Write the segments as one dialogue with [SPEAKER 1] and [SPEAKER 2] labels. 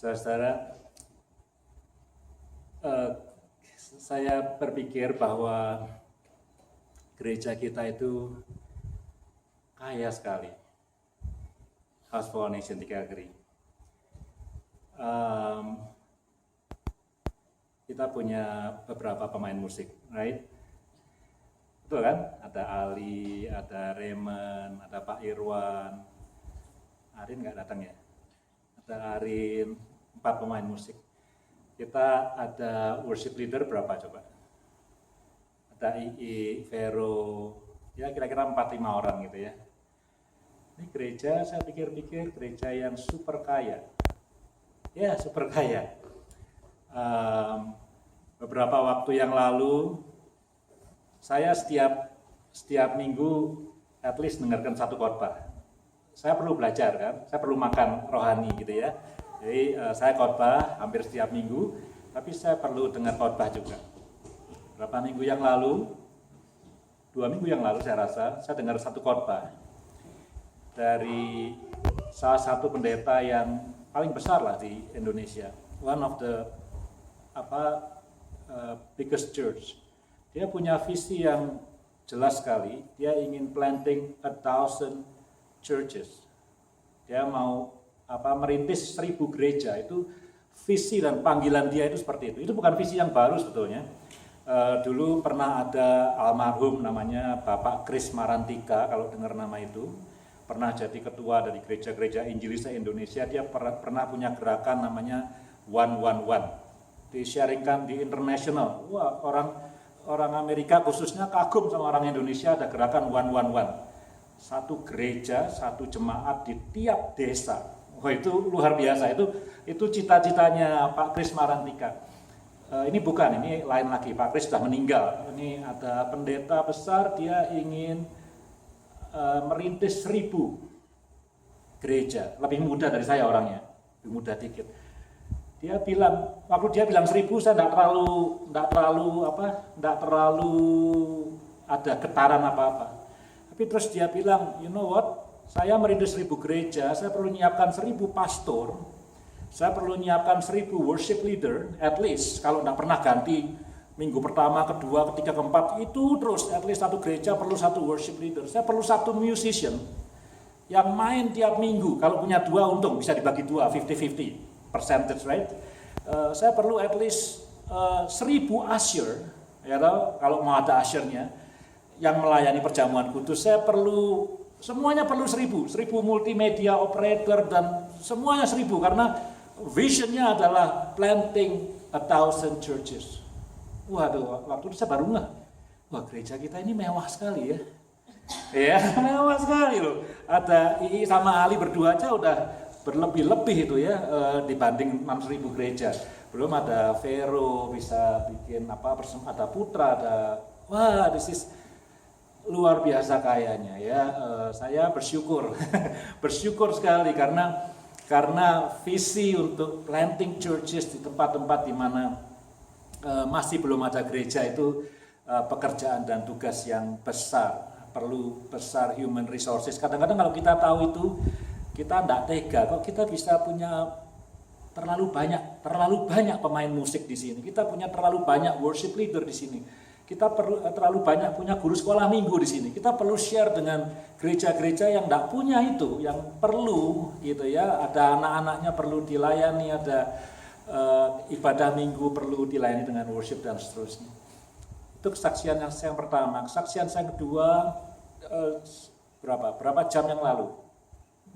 [SPEAKER 1] Saudara, eh, saya berpikir bahwa gereja kita itu kaya sekali. House for Nation di Calgary. Kita punya beberapa pemain musik, right? Betul kan? Ada Ali, ada Raymond, ada Pak Irwan. Arin nggak datang ya? Ada Arin, 4 pemain musik. Kita ada worship leader berapa coba? Ada II, Vero, ya kira-kira 4-5 orang gitu ya. Ini gereja, saya pikir-pikir gereja yang super kaya. Ya, super kaya. Beberapa waktu yang lalu, saya setiap minggu at least dengarkan satu khotbah. Saya perlu belajar kan, saya perlu makan rohani gitu ya. Jadi saya khotbah hampir setiap minggu, tapi saya perlu dengar khotbah juga. Berapa minggu yang lalu, 2 minggu yang lalu saya rasa, saya dengar satu khotbah dari salah satu pendeta yang paling besar lah di Indonesia. One of the biggest church. Dia punya visi yang jelas sekali, dia ingin planting 1,000 churches. Dia mau merintis 1.000 gereja. Itu visi dan panggilan dia itu seperti itu. Itu bukan visi yang baru sebetulnya. Dulu pernah ada almarhum namanya Bapak Kris Marantika, kalau dengar nama itu. Pernah jadi ketua dari gereja-gereja Injilis Indonesia. Dia pernah punya gerakan namanya 111. Di-sharingkan di internasional. Wah, orang Amerika khususnya kagum sama orang Indonesia, ada gerakan 111. Satu gereja, satu jemaat di tiap desa. Wah, itu luar biasa. Itu cita-citanya Pak Kris Marantika. Ini lain lagi. Pak Kris sudah meninggal. Ini ada pendeta besar, dia ingin merintis 1.000 gereja. Lebih muda dari saya orangnya, lebih muda dikit. Waktu dia bilang 1.000, saya tidak terlalu ada getaran apa-apa. Tapi terus dia bilang, you know what, saya merintis 1.000 gereja, saya perlu menyiapkan 1.000 pastor, saya perlu menyiapkan 1.000 worship leader, at least, kalau tidak pernah ganti, minggu pertama, kedua, ketiga, keempat, itu terus, at least satu gereja perlu satu worship leader, saya perlu satu musician, yang main tiap minggu, kalau punya 2 untung, bisa dibagi 2, 50-50. Percentage, right? Saya perlu at least 1.000 usher, ya tahu, kalau mau ada ushernya yang melayani perjamuan kudus. Semuanya perlu 1.000 multimedia operator dan semuanya 1.000 karena visionnya adalah planting 1,000 churches. Waduh, waktu itu saya baru ngeh, wah gereja kita ini mewah sekali ya. Ya, mewah sekali loh. Ada II sama Ali berdua aja udah berlebih-lebih itu ya dibanding 6.000 gereja. Belum ada Vero bisa bikin ada Putra, wah this is luar biasa kayanya ya. Saya bersyukur bersyukur sekali karena visi untuk planting churches di tempat-tempat di mana masih belum ada gereja itu pekerjaan dan tugas yang besar, perlu besar human resources. Kadang-kadang kalau kita tahu itu kita tidak tega, kok kita bisa punya terlalu banyak pemain musik di sini. Kita punya terlalu banyak worship leader di sini. Kita perlu terlalu banyak punya guru sekolah minggu di sini. Kita perlu share dengan gereja-gereja yang tidak punya itu, yang perlu gitu ya. Ada anak-anaknya perlu dilayani, ada ibadah minggu perlu dilayani dengan worship dan seterusnya. Itu kesaksian yang pertama. Kesaksian yang kedua berapa jam yang lalu?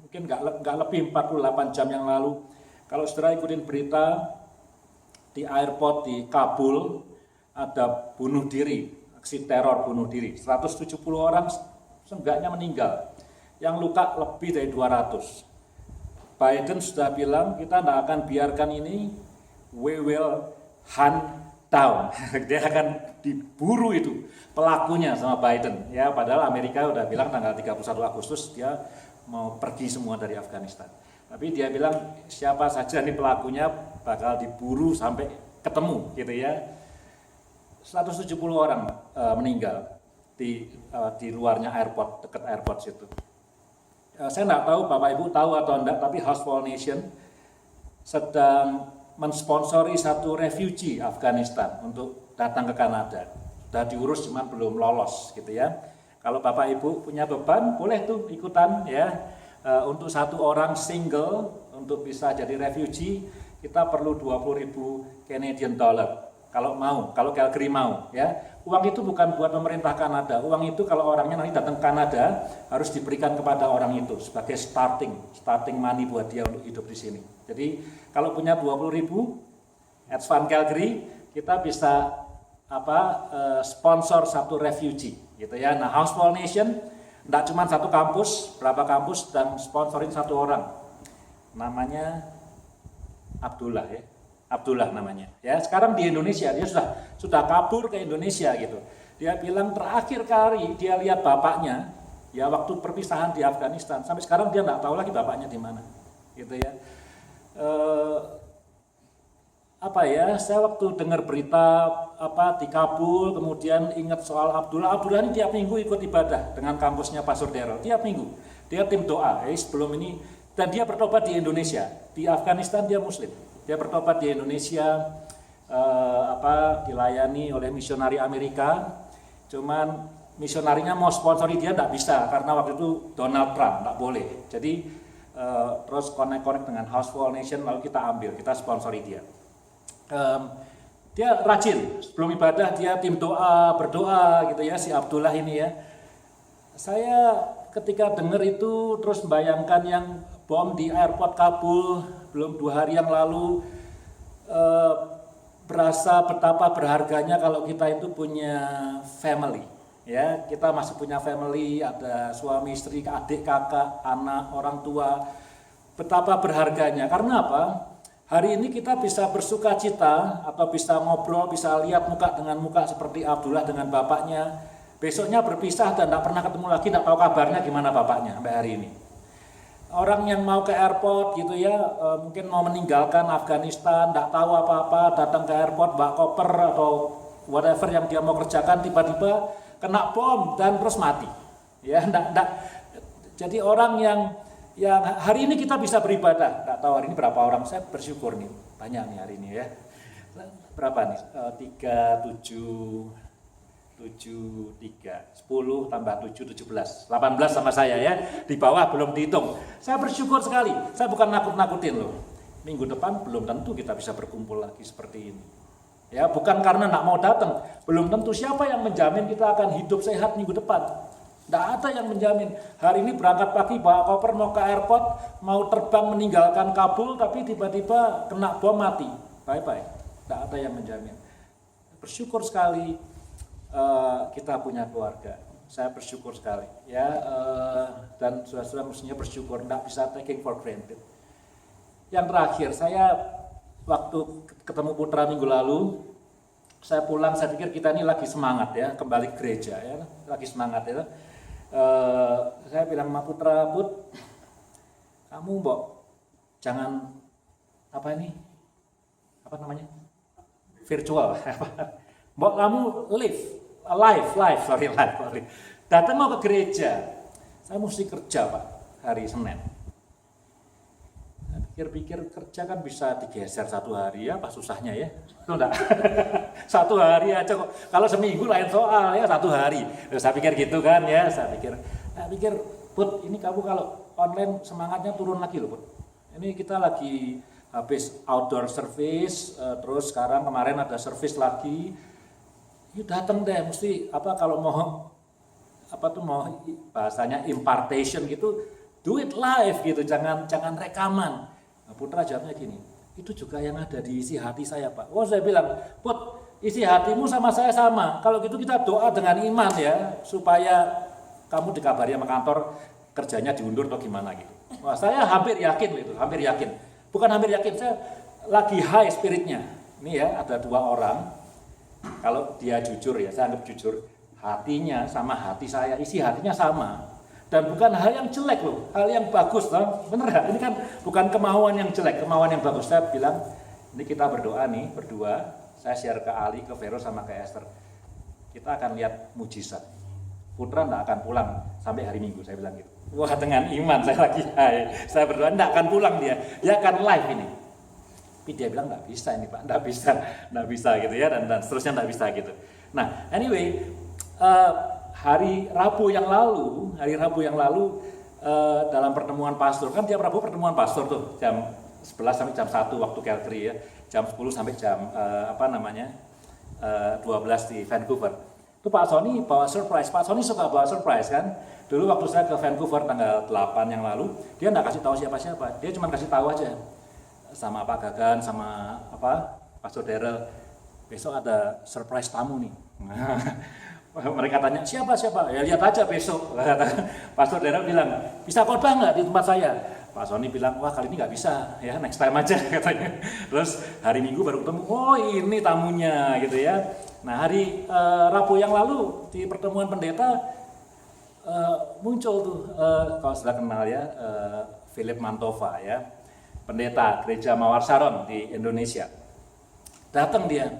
[SPEAKER 1] Mungkin nggak lebih 48 jam yang lalu, kalau saudara ikutin berita di airport di Kabul ada bunuh diri, aksi teror bunuh diri, 170 orang seenggaknya meninggal, yang luka lebih dari 200. Biden sudah bilang kita tidak akan biarkan ini, we will hunt down. Dia akan diburu itu pelakunya sama Biden. Ya, padahal Amerika udah bilang tanggal 31 Agustus dia mau pergi semua dari Afghanistan. Tapi dia bilang siapa saja nih pelakunya bakal diburu sampai ketemu gitu ya. 170 orang meninggal di luarnya airport, dekat airport situ. Saya nggak tahu Bapak Ibu tahu atau enggak, tapi House for Nation sedang mensponsori satu refugee Afghanistan untuk datang ke Kanada. Sudah diurus cuman belum lolos gitu ya. Kalau Bapak Ibu punya beban, boleh tuh ikutan ya. Untuk satu orang single untuk bisa jadi refugee, kita perlu 20.000 Canadian dollar. Kalau mau, kalau Calgary mau ya. Uang itu bukan buat pemerintah Kanada. Uang itu kalau orangnya nanti datang ke Kanada harus diberikan kepada orang itu sebagai starting money buat dia untuk hidup di sini. Jadi kalau punya 20.000 Advance Calgary, kita bisa sponsor satu refugee gitu ya. Nah, House for Nation enggak cuma satu kampus, berapa kampus dan sponsorin satu orang. Namanya Abdullah ya. Abdullah namanya. Ya, sekarang di Indonesia dia sudah kabur ke Indonesia gitu. Dia bilang terakhir kali dia lihat bapaknya ya waktu perpisahan di Afghanistan, sampai sekarang dia enggak tahu lagi bapaknya di mana. Gitu ya. Saya waktu dengar berita di Kabul, kemudian ingat soal Abdullah ini tiap minggu ikut ibadah dengan kampusnya Pak Surdero, tiap minggu dia tim doa sebelum ini, dan dia bertobat di Indonesia. Di Afghanistan dia Muslim, dia bertobat di Indonesia, dilayani oleh misionari Amerika. Cuman misionarinya mau sponsori dia tidak bisa karena waktu itu Donald Trump tidak boleh. Jadi terus connect dengan House for Nation, lalu kita sponsori dia. Dia rajin sebelum ibadah, dia tim doa, berdoa gitu ya, si Abdullah ini ya. Saya ketika dengar itu terus membayangkan yang bom di airport Kabul belum 2 hari yang lalu, berasa betapa berharganya kalau kita itu punya family. Ya, kita masih punya family, ada suami, istri, adik, kakak, anak, orang tua. Betapa berharganya. Karena apa? Hari ini kita bisa bersuka cita atau bisa ngobrol, bisa lihat muka dengan muka seperti Abdullah dengan bapaknya. Besoknya berpisah dan tidak pernah ketemu lagi, tidak tahu kabarnya gimana bapaknya sampai hari ini. Orang yang mau ke airport gitu ya, mungkin mau meninggalkan Afghanistan, tidak tahu apa-apa, datang ke airport, bawa koper atau whatever yang dia mau kerjakan, tiba-tiba kena bom dan terus mati. Ya, jadi orang yang hari ini kita bisa beribadah. Nggak tahu hari ini berapa orang, saya bersyukur nih, banyak nih hari ini ya. Berapa nih? 3, 7, 10 tambah 7, 17, 18 sama saya ya. Di bawah belum dihitung. Saya bersyukur sekali. Saya bukan nakut-nakutin loh. Minggu depan belum tentu kita bisa berkumpul lagi seperti ini. Ya, bukan karena nak mau datang, belum tentu. Siapa yang menjamin kita akan hidup sehat minggu depan? Tidak ada yang menjamin. Hari ini berangkat pagi bawa koper mau ke airport, mau terbang meninggalkan Kabul, tapi tiba-tiba kena bom mati. Bye-bye. Tidak ada yang menjamin. Bersyukur sekali kita punya keluarga. Saya bersyukur sekali. Ya, dan saudara-saudara mestinya bersyukur, tidak bisa taking for granted. Yang terakhir, saya waktu ketemu Putra minggu lalu, saya pulang, saya pikir kita ini lagi semangat ya, kembali ke gereja ya, lagi semangat ya. Saya bilang sama Putra, Put, kamu jangan virtual, kamu live, datang mau ke gereja. Saya mesti kerja Pak, hari Senin. Pikir-pikir kerja kan bisa digeser 1 hari ya, apa susahnya ya? Enggak. 1 hari aja kok. Kalau seminggu lain soal ya, 1 hari. Saya pikir gitu kan ya, saya pikir, Put, ini kamu kalau online semangatnya turun lagi loh, Put. Ini kita lagi habis outdoor service, terus sekarang kemarin ada service lagi. Yuk datang deh, mesti kalau mau bahasanya impartation gitu, do it live gitu, jangan rekaman. Nah, Putra jawabnya gini, itu juga yang ada di isi hati saya Pak. Saya bilang, Put, isi hatimu sama saya sama. Kalau gitu kita doa dengan iman ya, supaya kamu dikabari sama kantor kerjanya diundur atau gimana gitu. Wah, saya hampir yakin itu, Bukan hampir yakin, saya lagi high spiritnya. Ini ya, ada 2 orang. Kalau dia jujur ya, saya anggap jujur, hatinya sama hati saya, isi hatinya sama. Dan bukan hal yang jelek loh, hal yang bagus loh. Bener gak? Ini kan bukan kemauan yang jelek, kemauan yang bagus. Saya bilang, ini kita berdoa nih, berdua. Saya share ke Ali, ke Vero, sama ke Esther. Kita akan lihat mujizat. Putra enggak akan pulang sampai hari Minggu, saya bilang gitu. Wah, dengan iman saya lagi saya berdoa, enggak akan pulang dia akan live ini. Tapi dia bilang nggak bisa ini Pak, nggak bisa gitu ya, dan seterusnya nggak bisa gitu. Nah, anyway, hari Rabu yang lalu dalam pertemuan pastor, kan tiap Rabu pertemuan pastor tuh jam 11 sampai jam 1 waktu Calgary ya, jam 10 sampai jam 12 di Vancouver. Itu Pak Sony bawa surprise. Pak Sony suka bawa surprise kan. Dulu waktu saya ke Vancouver tanggal 8 yang lalu, dia nggak kasih tahu siapa-siapa. Dia cuma kasih tahu aja sama Pak Gagan, sama Pastor Daryl, besok ada surprise tamu nih. Mereka tanya siapa? Ya lihat aja besok. Pastor Daryl bilang, bisa khotbah nggak di tempat saya? Pak Sony bilang, wah kali ini nggak bisa, ya next time aja katanya. Terus hari Minggu baru ketemu, oh ini tamunya gitu ya. Nah hari Rabu yang lalu di pertemuan pendeta muncul tuh, kalau sudah kenal ya, Philip Mantova ya, pendeta gereja Mawar Saron di Indonesia. Datang dia,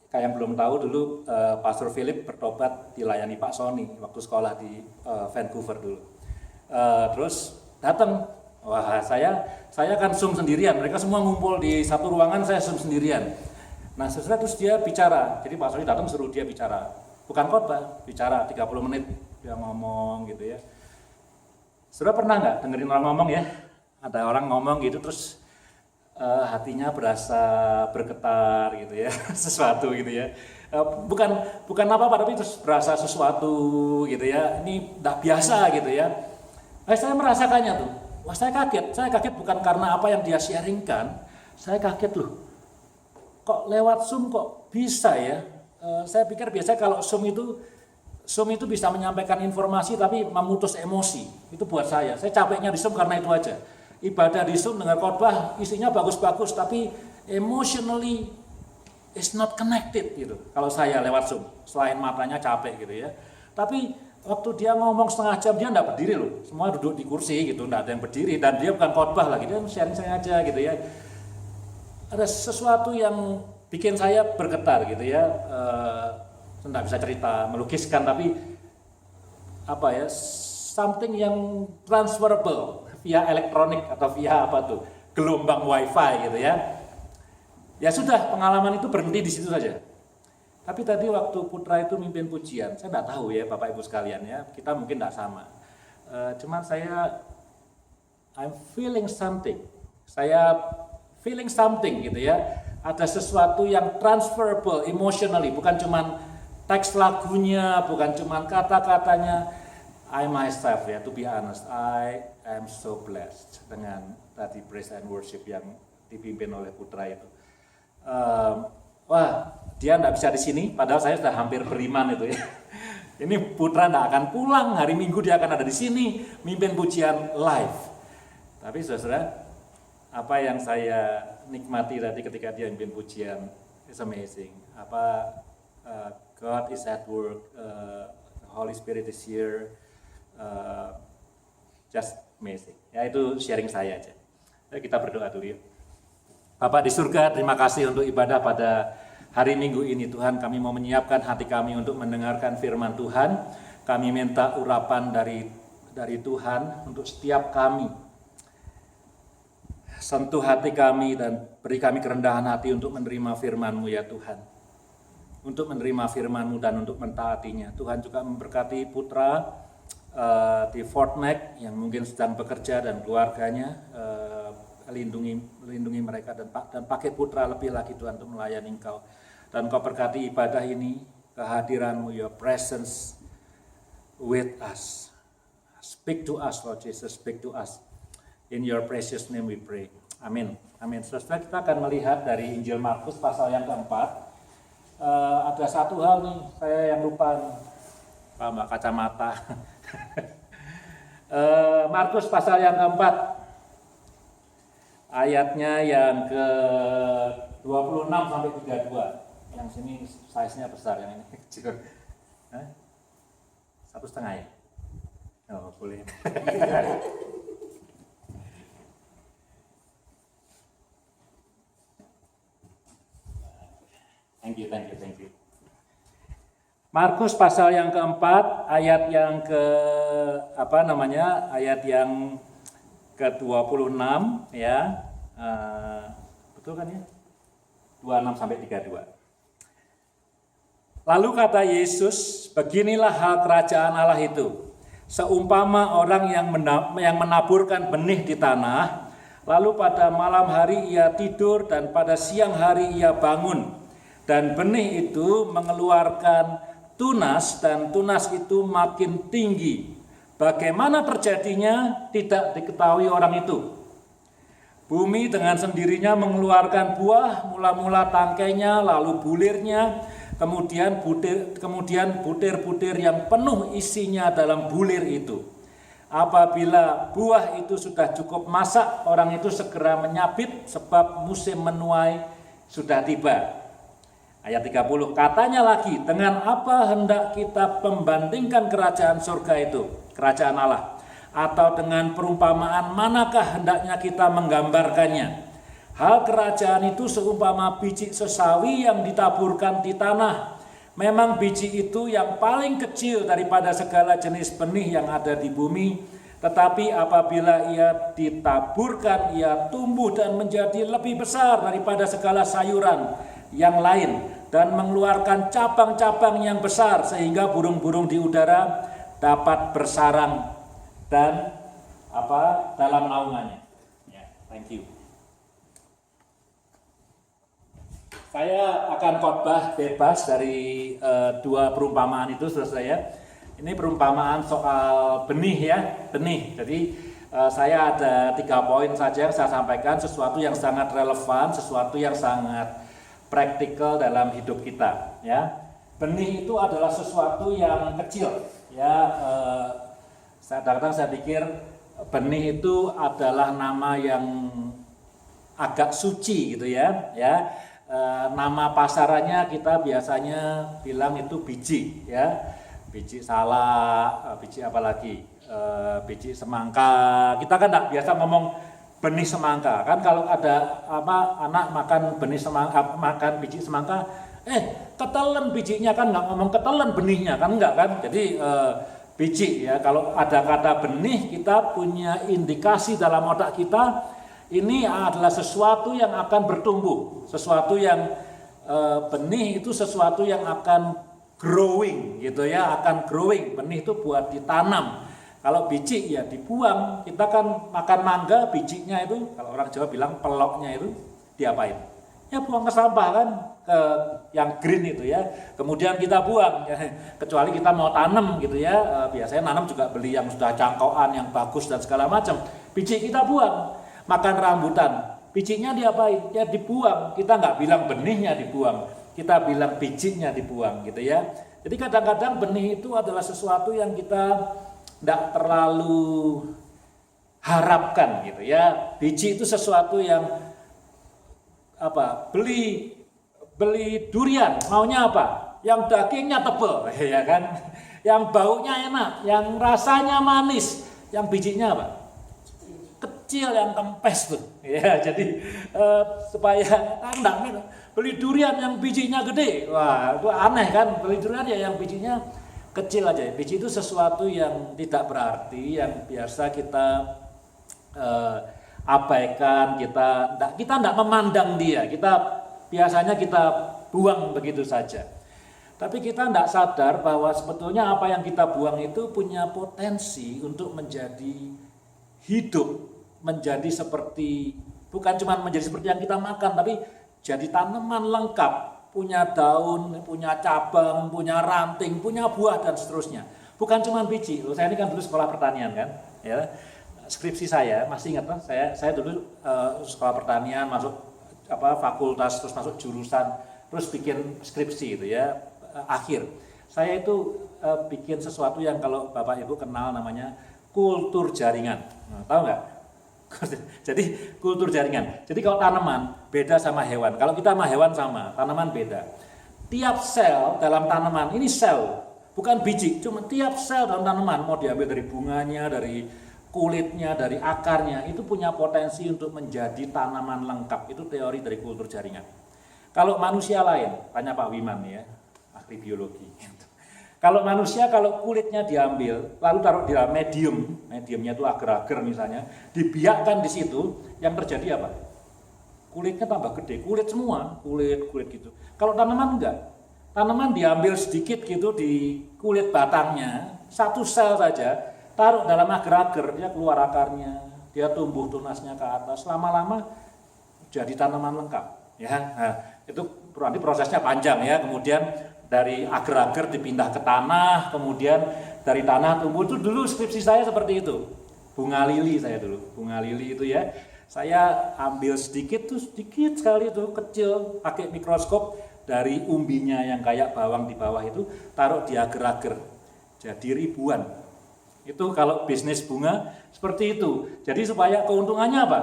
[SPEAKER 1] kayak yang belum tahu dulu, Pastor Philip bertobat dilayani Pak Sony waktu sekolah di Vancouver dulu. Terus datang, wah saya kan Zoom sendirian, mereka semua ngumpul di satu ruangan, saya Zoom sendirian. Nah setelah terus dia bicara, jadi Pak Sony datang suruh dia bicara, bukan khotbah, bicara 30 menit dia ngomong gitu ya. Sudah pernah nggak dengerin orang ngomong ya? Ada orang ngomong gitu terus hatinya berasa bergetar gitu ya, sesuatu gitu ya. Bukan apa-apa tapi terus berasa sesuatu gitu ya. Ini tidak biasa gitu ya. Saya merasakannya tuh. Wah saya kaget bukan karena apa yang dia sharingkan. Saya kaget loh. Kok lewat Zoom kok bisa ya? Saya pikir biasanya kalau Zoom itu bisa menyampaikan informasi tapi memutus emosi. Itu buat saya capeknya di Zoom karena itu aja. Ibadah di Zoom dengar khotbah isinya bagus-bagus tapi emotionally is not connected gitu. Kalau saya lewat Zoom, selain matanya capek gitu ya. Tapi waktu dia ngomong setengah jam dia enggak berdiri loh. Semua duduk di kursi gitu, enggak ada yang berdiri dan dia bukan khotbah lagi, dia sharing saya aja gitu ya. Ada sesuatu yang bikin saya bergetar gitu ya. Enggak bisa cerita, melukiskan tapi something yang transferable via elektronik atau via gelombang wifi gitu ya. Ya sudah, pengalaman itu berhenti di situ saja. Tapi tadi waktu Putra itu mimpin pujian, saya nggak tahu ya Bapak Ibu sekalian ya, kita mungkin nggak sama. Cuman I'm feeling something. Saya feeling something gitu ya. Ada sesuatu yang transferable emotionally, bukan cuman teks lagunya, bukan cuman kata-katanya. I myself ya, to be honest, I am so blessed dengan tadi praise and worship yang dipimpin oleh Putra itu. Wah, dia enggak bisa di sini, padahal saya sudah hampir beriman itu ya. Ini Putra enggak akan pulang, hari Minggu dia akan ada di sini, mimpin pujian live. Tapi saudara, apa yang saya nikmati tadi ketika dia mimpin pujian, it's amazing. God is at work, the Holy Spirit is here. Just amazing. Ya itu sharing saya aja. Kita berdoa dulu yuk. Bapak di surga, terima kasih untuk ibadah pada hari Minggu ini Tuhan. Kami mau menyiapkan hati kami untuk mendengarkan firman Tuhan. Kami minta urapan dari Tuhan untuk setiap kami. Sentuh hati kami dan beri kami kerendahan hati untuk menerima firman-Mu ya Tuhan. Untuk menerima firman-Mu dan untuk mentaatinya. Tuhan juga memberkati Putra di Fort Mac yang mungkin sedang bekerja dan keluarganya, lindungi mereka dan pakai Putra lebih lagi Tuhan untuk melayani Engkau. Dan Kau berkati ibadah ini, kehadiran-Mu, Your presence with us. Speak to us Lord Jesus, speak to us. In Your precious name we pray. Amin. Amin. Saudara, kita akan melihat dari Injil Markus pasal yang keempat. Ada satu hal nih, saya yang lupa nih. Mbak kacamata. Markus pasal yang keempat, ayatnya yang ke 26 sampai 32. Yang sini size-nya besar, yang ini kecil. 1,5 ya? Oh, boleh. Thank you. Markus pasal yang keempat, ayat yang ayat yang ke-26 ya. Betul kan ya? 26 sampai 32. Lalu kata Yesus, beginilah hal kerajaan Allah itu. Seumpama orang yang menaburkan benih di tanah, lalu pada malam hari ia tidur dan pada siang hari ia bangun. Dan benih itu mengeluarkan tunas dan tunas itu makin tinggi. Bagaimana terjadinya tidak diketahui orang itu. Bumi dengan sendirinya mengeluarkan buah, mula-mula tangkainya, lalu bulirnya, kemudian butir-butir yang penuh isinya dalam bulir itu. Apabila buah itu sudah cukup masak, orang itu segera menyabit sebab musim menuai sudah tiba. Ayat 30, katanya lagi, dengan apa hendak kita membandingkan kerajaan surga itu, kerajaan Allah? Atau dengan perumpamaan manakah hendaknya kita menggambarkannya? Hal kerajaan itu seumpama biji sesawi yang ditaburkan di tanah. Memang biji itu yang paling kecil daripada segala jenis benih yang ada di bumi. Tetapi apabila ia ditaburkan, ia tumbuh dan menjadi lebih besar daripada segala sayuran yang lain dan mengeluarkan cabang-cabang yang besar sehingga burung-burung di udara dapat bersarang dan dalam naungannya. Ya, thank you. Saya akan khotbah bebas dari dua perumpamaan itu, saudara saya. Ini perumpamaan soal benih ya, benih. Jadi saya ada 3 poin saja yang saya sampaikan, sesuatu yang sangat relevan, sesuatu yang sangat praktikal dalam hidup kita. Ya, benih itu adalah sesuatu yang kecil. Ya, kadang-kadang saya pikir benih itu adalah nama yang agak suci gitu ya. Ya. Nama pasarannya kita biasanya bilang itu biji ya, biji salak, biji apa lagi, biji semangka. Kita kan tidak biasa ngomong benih semangka kan, kalau ada anak makan benih semangka, makan biji semangka, ketelan bijinya kan, nggak ngomong ketelan benihnya kan, enggak kan. Jadi biji ya, kalau ada kata benih kita punya indikasi dalam otak kita. Ini adalah sesuatu yang akan bertumbuh, sesuatu yang benih itu sesuatu yang akan growing gitu ya, akan growing. Benih itu buat ditanam. Kalau biji ya dibuang. Kita kan makan mangga, bijinya itu kalau orang Jawa bilang peloknya itu diapain? Ya buang ke sampah kan, ke yang green itu ya. Kemudian kita buang. Ya. Kecuali kita mau tanam gitu ya, biasanya nanam juga beli yang sudah cangkokan, yang bagus dan segala macam. Biji kita buang. Makan rambutan, bijinya diapain? Ya dibuang. Kita nggak bilang benihnya dibuang, kita bilang bijinya dibuang gitu ya. Jadi kadang-kadang benih itu adalah sesuatu yang kita nggak terlalu harapkan gitu ya. Biji itu sesuatu yang beli durian, maunya apa? Yang dagingnya tebal ya kan, yang baunya enak, yang rasanya manis, yang bijinya apa? Kecil, yang kempes tuh ya. Jadi supaya enggak beli durian yang bijinya gede, wah itu aneh kan. Beli durian ya yang bijinya kecil aja. Biji itu sesuatu yang tidak berarti, yang biasa kita abaikan, kita enggak memandang dia, biasanya kita buang begitu saja. Tapi kita enggak sadar bahwa sebetulnya apa yang kita buang itu punya potensi untuk menjadi hidup, menjadi seperti, bukan cuma menjadi seperti yang kita makan, tapi jadi tanaman lengkap, punya daun, punya cabang, punya ranting, punya buah dan seterusnya. Bukan cuma biji. Saya ini kan dulu sekolah pertanian kan, ya. Skripsi saya masih ingat kan, saya dulu sekolah pertanian, masuk fakultas, terus masuk jurusan, terus bikin skripsi gitu ya, akhir. Saya itu bikin sesuatu yang kalau Bapak Ibu kenal namanya kultur jaringan. Nah, tahu nggak? Jadi kultur jaringan. Jadi kalau tanaman beda sama hewan. Kalau kita sama hewan sama, tanaman beda. Tiap sel dalam tanaman, ini sel, bukan biji, cuma tiap sel dalam tanaman mau diambil dari bunganya, dari kulitnya, dari akarnya, itu punya potensi untuk menjadi tanaman lengkap. Itu teori dari kultur jaringan. Kalau manusia lain, tanya Pak Wiman ya, ahli biologi. Kalau manusia, kalau kulitnya diambil, lalu taruh di dalam mediumnya itu agar-agar misalnya, dibiarkan di situ, yang terjadi apa? kulitnya tambah gede, kulit semua, kulit gitu. Kalau tanaman enggak, tanaman diambil sedikit gitu di kulit batangnya, satu sel saja, taruh dalam agar-agar, dia keluar akarnya, dia tumbuh tunasnya ke atas, lama-lama jadi tanaman lengkap. Ya, nah, itu nanti prosesnya panjang ya, kemudian dari agar-agar dipindah ke tanah, kemudian dari tanah tumbuh. Itu dulu skripsi saya seperti itu, bunga lili saya dulu, bunga lili itu ya. Saya ambil sedikit sekali tuh kecil, pakai mikroskop dari umbinya yang kayak bawang di bawah itu, taruh di agar-agar, jadi ribuan. Itu kalau bisnis bunga seperti itu. Jadi supaya keuntungannya apa?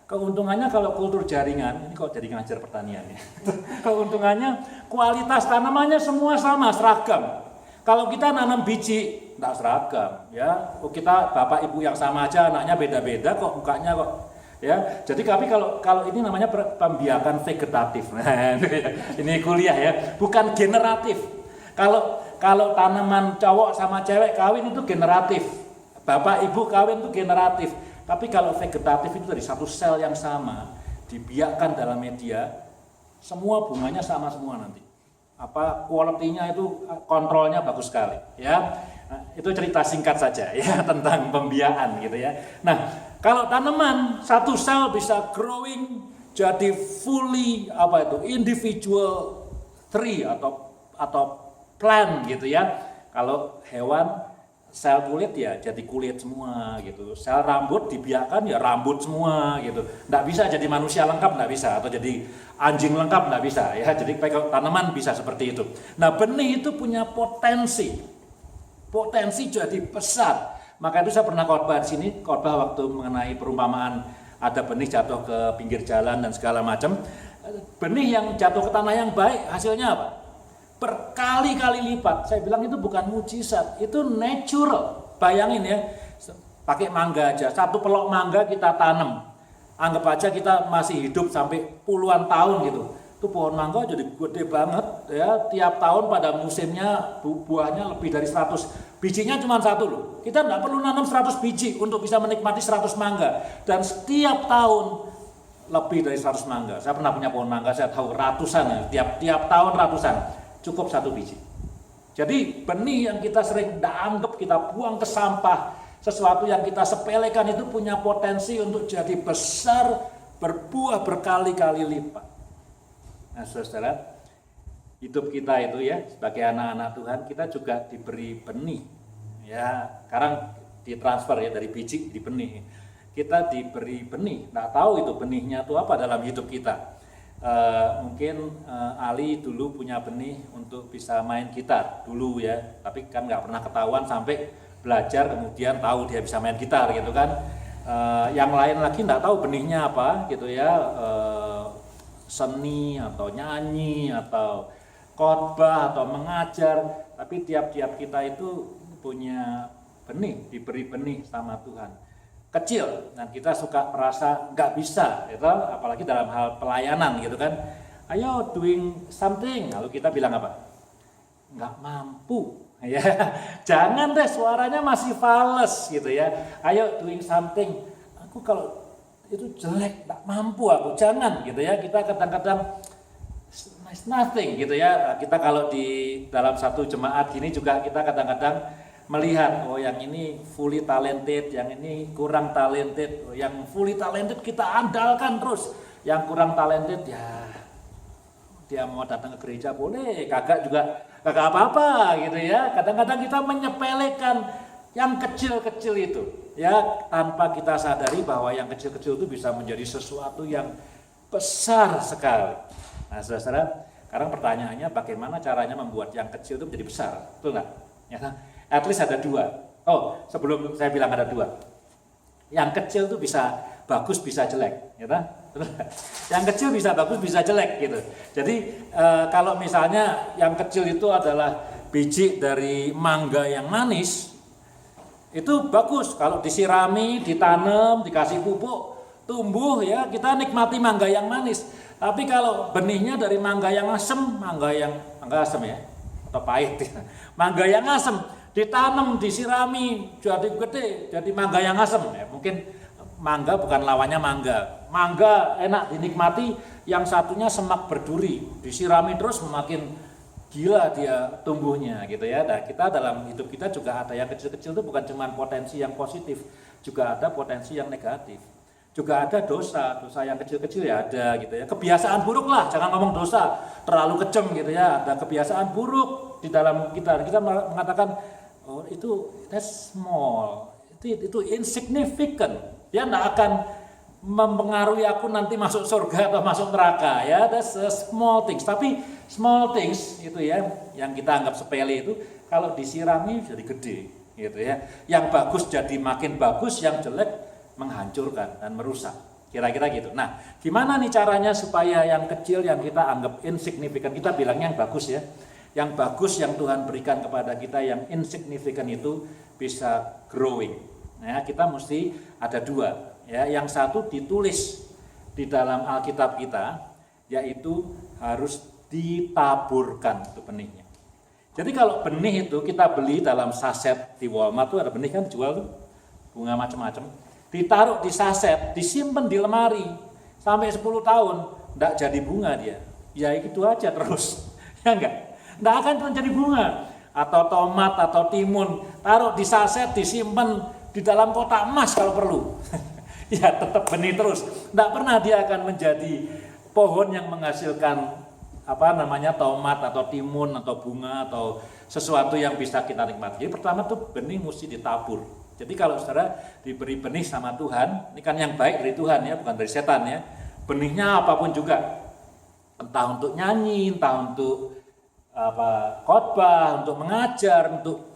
[SPEAKER 1] Keuntungannya kalau kultur jaringan, ini kok jadi ngajar pertanian ya. Keuntungannya kualitas tanamannya semua sama, seragam. Kalau kita nanam biji, enggak seragam ya. Kita bapak ibu yang sama aja, anaknya beda-beda kok, mukanya kok. Ya, jadi tapi kalau ini namanya pembiakan vegetatif. Nah, ini kuliah ya, bukan generatif. Kalau tanaman cowok sama cewek kawin itu generatif. Bapak ibu kawin itu generatif. Tapi kalau vegetatif itu dari satu sel yang sama dibiakkan dalam media, semua bunganya sama semua nanti. Kualitinya itu kontrolnya bagus sekali ya. Nah, itu cerita singkat saja ya tentang pembiakan gitu ya. Nah, kalau tanaman satu sel bisa growing jadi fully individual tree atau plant gitu ya. Kalau hewan sel kulit ya jadi kulit semua gitu. Sel rambut dibiarkan ya rambut semua gitu. Nggak bisa jadi manusia lengkap, nggak bisa, atau jadi anjing lengkap, nggak bisa ya. Jadi kalau tanaman bisa seperti itu. Nah, benih itu punya potensi jadi besar. Maka itu saya pernah khotbah di sini, khotbah waktu mengenai perumpamaan ada benih jatuh ke pinggir jalan dan segala macam. Benih yang jatuh ke tanah yang baik hasilnya apa? Berkali-kali lipat. Saya bilang itu bukan mujizat, itu natural. Bayangin ya, pakai mangga aja, satu pelok mangga kita tanam, anggap aja kita masih hidup sampai puluhan tahun gitu. Itu pohon mangga jadi gede banget ya, tiap tahun pada musimnya buahnya lebih dari 100. Bijinya cuma satu loh. Kita nggak perlu nanam 100 biji untuk bisa menikmati 100 mangga. Dan setiap tahun lebih dari 100 mangga. Saya pernah punya pohon mangga, saya tahu ratusan ya, tiap tahun ratusan. Cukup satu biji. Jadi benih yang kita sering anggap kita buang ke sampah, sesuatu yang kita sepelekan itu punya potensi untuk jadi besar, berbuah berkali-kali lipat. Nah, saudara, hidup kita itu ya sebagai anak-anak Tuhan, kita juga diberi benih. Ya, sekarang ditransfer ya dari biji di benih. Kita diberi benih, nggak tahu itu benihnya itu apa dalam hidup kita. Mungkin Ali dulu punya benih untuk bisa main gitar dulu ya, tapi kan nggak pernah ketahuan sampai belajar kemudian tahu dia bisa main gitar gitu kan. Yang lain lagi nggak tahu benihnya apa gitu ya, seni atau nyanyi atau khotbah atau mengajar, tapi tiap-tiap kita itu punya benih, diberi benih sama Tuhan. Kecil, dan kita suka merasa nggak bisa, gitu, apalagi dalam hal pelayanan gitu kan. Ayo doing something, lalu kita bilang apa? Nggak mampu, ya. Jangan deh, suaranya masih fals gitu ya. Ayo doing something, aku kalau itu jelek, nggak mampu aku, jangan gitu ya. Kita kadang-kadang nothing gitu ya. Kita kalau di dalam satu jemaat gini juga kita kadang-kadang melihat, oh yang ini fully talented, yang ini kurang talented. Yang fully talented kita andalkan terus, yang kurang talented ya dia mau datang ke gereja boleh, kagak apa-apa gitu ya. Kadang-kadang kita menyepelekan yang kecil-kecil itu ya, tanpa kita sadari bahwa yang kecil-kecil itu bisa menjadi sesuatu yang besar sekali. Nah, saudara, sekarang pertanyaannya bagaimana caranya membuat yang kecil itu menjadi besar, betul nggak? Ya, at least ada dua. Oh, sebelum saya bilang ada dua. Yang kecil itu bisa bagus, bisa jelek, ya kan? Yang kecil bisa bagus, bisa jelek gitu. Jadi kalau misalnya yang kecil itu adalah biji dari mangga yang manis, itu bagus. Kalau disirami, ditanam, dikasih pupuk, tumbuh ya, kita nikmati mangga yang manis. Tapi kalau benihnya dari mangga yang asem, mangga asem ya, atau pahit, mangga yang asem, ditanam, disirami, jadi gede, jadi mangga yang asem ya, mungkin mangga bukan lawannya mangga. Mangga enak dinikmati, yang satunya semak berduri, disirami terus makin gila dia tumbuhnya gitu ya. Nah, kita dalam hidup kita juga ada yang kecil-kecil itu bukan cuma potensi yang positif, juga ada potensi yang negatif. Juga ada dosa yang kecil-kecil ya ada gitu ya. Kebiasaan buruk lah, jangan ngomong dosa terlalu kejam gitu ya. Ada kebiasaan buruk di dalam kita. Kita mengatakan oh itu that's small, itu insignificant. Dia tidak akan mempengaruhi aku nanti masuk surga atau masuk neraka ya. That's small things. Tapi small things itu ya, yang kita anggap sepele itu kalau disirami jadi gede gitu ya. Yang bagus jadi makin bagus, yang jelek menghancurkan dan merusak. Kira-kira gitu. Nah, gimana nih caranya supaya yang kecil yang kita anggap insignificant, kita bilangnya yang bagus ya. Yang bagus yang Tuhan berikan kepada kita yang insignificant itu bisa growing. Nah, kita mesti ada dua ya. Yang satu ditulis di dalam Alkitab kita, yaitu harus ditaburkan itu benihnya. Jadi kalau benih itu kita beli dalam saset di Walmart tuh ada benih kan dijual tuh, bunga macam-macam. Ditaruh di saset, disimpan di lemari sampai 10 tahun, enggak jadi bunga dia. Ya itu aja terus. Ya enggak? Enggak akan menjadi bunga. Atau tomat atau timun, taruh di saset, disimpan di dalam kotak emas kalau perlu. Ya tetap benih terus. Enggak pernah dia akan menjadi pohon yang menghasilkan tomat atau timun atau bunga atau sesuatu yang bisa kita nikmati. Jadi pertama tuh benih mesti ditabur. Jadi kalau saudara diberi benih sama Tuhan, ini kan yang baik dari Tuhan ya, bukan dari setan ya. Benihnya apapun juga, entah untuk nyanyi, entah untuk khotbah, untuk mengajar, untuk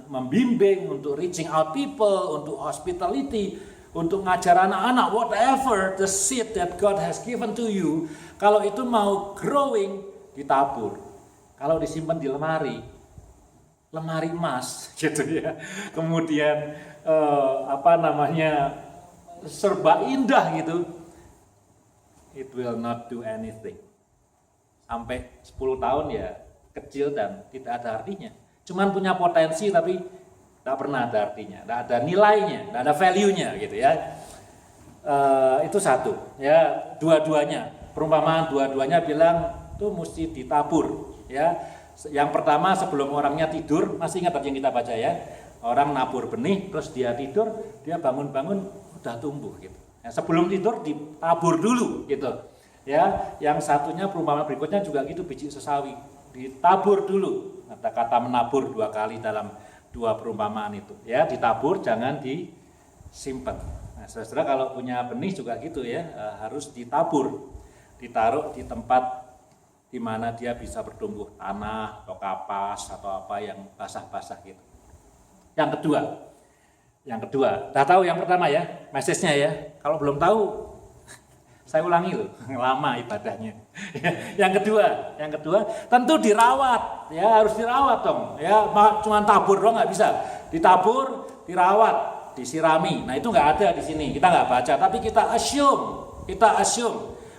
[SPEAKER 1] membimbing, untuk reaching out people, untuk hospitality, untuk ngajar anak-anak, whatever the seed that God has given to you, kalau itu mau growing, ditabur. Kalau disimpan di lemari emas gitu ya. Kemudian serba indah gitu. It will not do anything. Sampai 10 tahun ya kecil dan tidak ada artinya. Cuman punya potensi tapi tidak pernah ada artinya, tidak ada nilainya, tidak ada value-nya gitu ya. Itu satu ya. Dua-duanya, perumpamaan dua-duanya bilang itu mesti ditabur ya. Yang pertama sebelum orangnya tidur, masih ingat yang kita baca ya, orang nabur benih terus dia tidur, dia bangun-bangun udah tumbuh gitu ya. Sebelum tidur ditabur dulu gitu ya. Yang satunya perumpamaan berikutnya juga gitu, biji sesawi ditabur dulu. Kata menabur 2 kali dalam 2 perumpamaan itu ya. Ditabur, jangan disimpan. Nah, saudara kalau punya benih juga gitu ya, harus ditabur, ditaruh di tempat di mana dia bisa bertumbuh, tanah atau kapas atau apa yang basah-basah gitu. Yang kedua, udah tahu yang pertama ya, message-nya ya. Kalau belum tahu, saya ulangi loh, lama ibadahnya. Yang kedua, tentu dirawat, ya harus dirawat dong. Ya, cuma tabur doang nggak bisa. Ditabur, dirawat, disirami. Nah itu nggak ada di sini, kita nggak baca, tapi kita assume.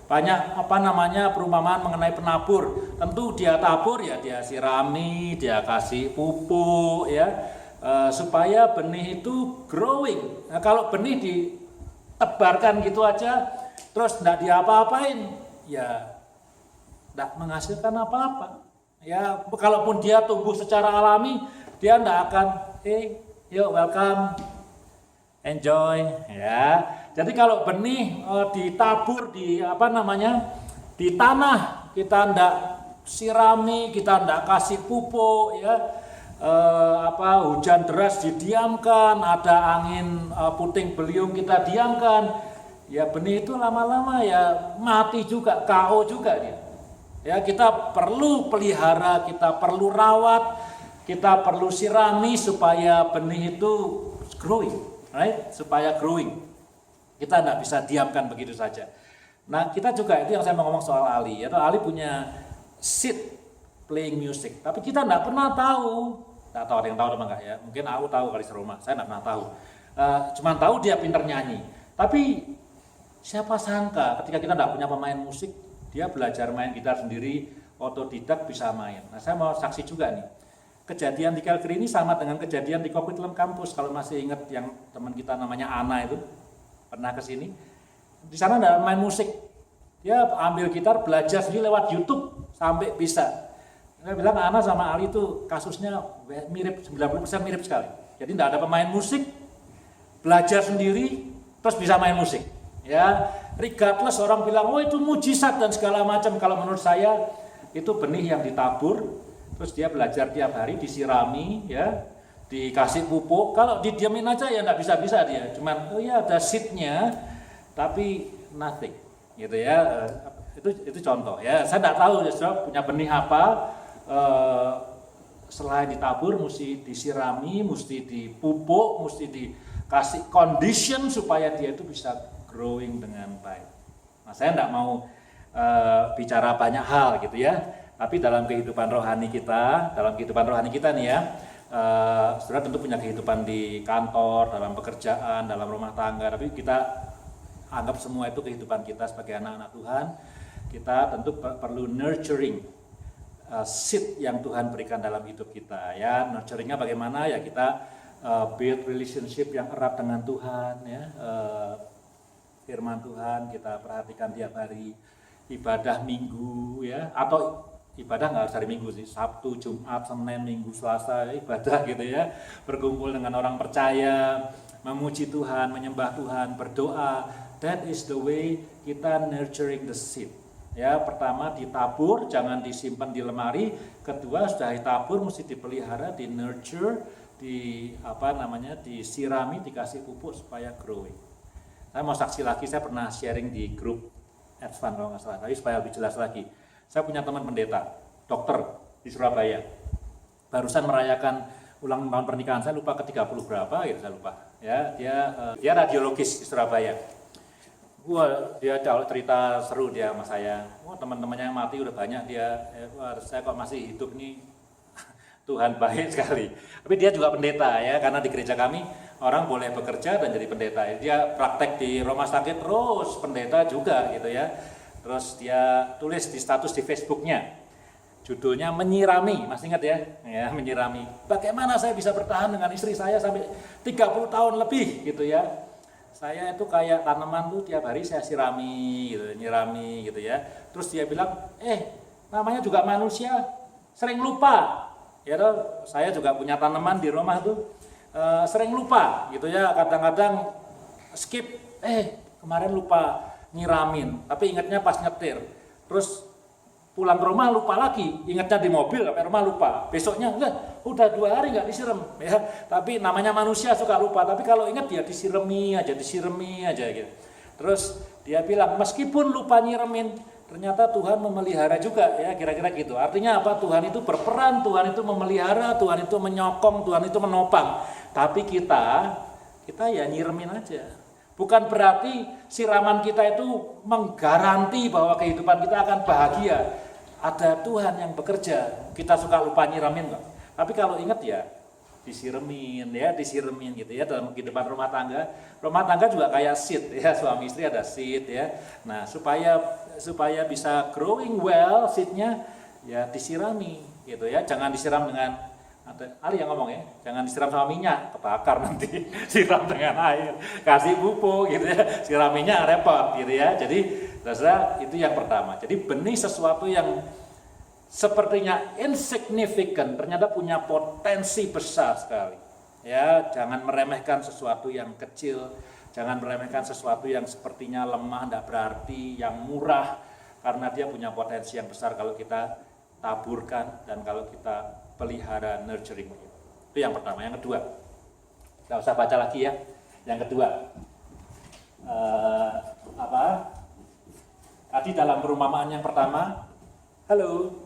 [SPEAKER 1] Banyak perumpamaan mengenai penabur. Tentu dia tabur ya, dia sirami, dia kasih pupuk ya, supaya benih itu growing. Nah, kalau benih ditebarkan gitu aja terus tidak diapa-apain, ya tidak menghasilkan apa-apa. Ya kalaupun dia tumbuh secara alami, dia tidak akan yuk welcome, enjoy ya. Jadi kalau benih ditabur di tanah, kita ndak sirami, kita ndak kasih pupuk ya, hujan deras didiamkan, ada angin puting beliung kita diamkan, ya benih itu lama-lama ya mati juga, KO juga dia. Ya kita perlu pelihara, kita perlu rawat, kita perlu sirami supaya benih itu growing, right? Supaya growing. Kita tidak bisa diamkan begitu saja. Nah kita juga, itu yang saya mau ngomong soal Ali. Ali punya seed playing music, tapi kita tidak pernah tahu. Tidak tahu, ada yang tahu apa enggak ya? Mungkin aku tahu kali serumah, saya tidak pernah tahu. Cuma tahu dia pintar nyanyi. Tapi siapa sangka ketika kita tidak punya pemain musik, dia belajar main gitar sendiri, otodidak bisa main. Nah saya mau saksi juga nih. Kejadian di Calgary ini sama dengan kejadian di Coquitlam Campus. Kalau masih ingat yang teman kita namanya Ana itu. Pernah ke sini? Di sana ada main musik. Dia ambil gitar, belajar sendiri lewat YouTube sampai bisa. Saya bilang Ana sama Ali itu kasusnya mirip, 90% mirip sekali. Jadi tidak ada pemain musik, belajar sendiri, terus bisa main musik. Ya, regardless orang bilang, oh itu mujizat dan segala macam. Kalau menurut saya itu benih yang ditabur, terus dia belajar tiap hari, disirami, ya, dikasih pupuk. Kalau didiamin aja ya nggak bisa-bisa dia. Cuman, oh ya ada seednya, tapi nothing, gitu ya. Itu contoh ya. Saya nggak tahu ya, saudara punya benih apa. Selain ditabur, mesti disirami, mesti dipupuk, mesti dikasih condition supaya dia itu bisa growing dengan baik. Nah, saya tidak mau bicara banyak hal gitu ya, tapi dalam kehidupan rohani kita nih ya, saudara tentu punya kehidupan di kantor, dalam pekerjaan, dalam rumah tangga, tapi kita anggap semua itu kehidupan kita sebagai anak-anak Tuhan. Kita tentu perlu nurturing seed yang Tuhan berikan dalam hidup kita ya. Nurturingnya bagaimana ya, kita build relationship yang erat dengan Tuhan ya. Firman Tuhan kita perhatikan tiap hari, ibadah minggu ya, atau ibadah nggak harus hari Minggu sih, Sabtu, Jumat, Senin, Minggu, Selasa ya, ibadah gitu ya, berkumpul dengan orang percaya, memuji Tuhan, menyembah Tuhan, berdoa. That is the way kita nurturing the seed. Ya, pertama ditabur, jangan disimpan di lemari. Kedua, sudah ditabur mesti dipelihara, di nurture, disirami, dikasih pupuk supaya growing. Saya mau saksi lagi, saya pernah sharing di grup Advance kalau nggak salah, tapi supaya lebih jelas lagi. Saya punya teman pendeta, dokter di Surabaya. Barusan merayakan ulang tahun pernikahan, saya lupa ke 30 berapa gitu, saya lupa. Ya, dia radiologis di Surabaya. Wah, dia cerita seru dia sama saya. Wah, teman-temannya yang mati udah banyak dia. Wah, saya kok masih hidup nih. Tuhan baik sekali. Tapi dia juga pendeta ya, karena di gereja kami orang boleh bekerja dan jadi pendeta. Dia praktek di rumah sakit terus pendeta juga gitu ya. Terus dia tulis di status di Facebooknya. Judulnya menyirami, masih ingat ya? Ya, menyirami. Bagaimana saya bisa bertahan dengan istri saya sampai 30 tahun lebih gitu ya. Saya itu kayak tanaman tuh tiap hari saya sirami gitu, nyirami gitu ya. Terus dia bilang, namanya juga manusia, sering lupa. Ya toh, saya juga punya tanaman di rumah tuh, sering lupa gitu ya. Kadang-kadang skip, kemarin lupa nyiramin, tapi ingatnya pas nyetir. Terus pulang ke rumah lupa lagi, ingatnya di mobil sampai rumah lupa. Besoknya enggak, udah 2 hari nggak disiram ya. Tapi namanya manusia suka lupa, tapi kalau ingat dia disirami aja gitu. Terus dia bilang meskipun lupa nyiremin, ternyata Tuhan memelihara juga ya, kira-kira gitu. Artinya apa? Tuhan itu berperan, Tuhan itu memelihara, Tuhan itu menyokong, Tuhan itu menopang. Tapi kita ya nyiremin aja. Bukan berarti siraman kita itu menggaranti bahwa kehidupan kita akan bahagia. Ada Tuhan yang bekerja. Kita suka lupa nyiramin kok. Tapi kalau ingat ya disiramin gitu ya dalam kehidupan rumah tangga. Rumah tangga juga kayak seed ya, suami istri ada seed ya. Nah, supaya bisa growing well seednya ya disirami gitu ya. Jangan disiram dengan Ali yang ngomong ya, jangan disiram sama minyak, kebakar nanti. Siram dengan air, kasih pupuk gitu ya, siram minyak repot gitu ya. Jadi saudara, itu yang pertama. Jadi benih sesuatu yang sepertinya insignificant ternyata punya potensi besar sekali. Ya, jangan meremehkan sesuatu yang kecil, jangan meremehkan sesuatu yang sepertinya lemah, tidak berarti, yang murah, karena dia punya potensi yang besar kalau kita taburkan dan kalau kita pelihara, nurturing. Itu yang pertama. Yang kedua, nggak usah baca lagi ya. Yang kedua, tadi dalam perumpamaan yang pertama, halo,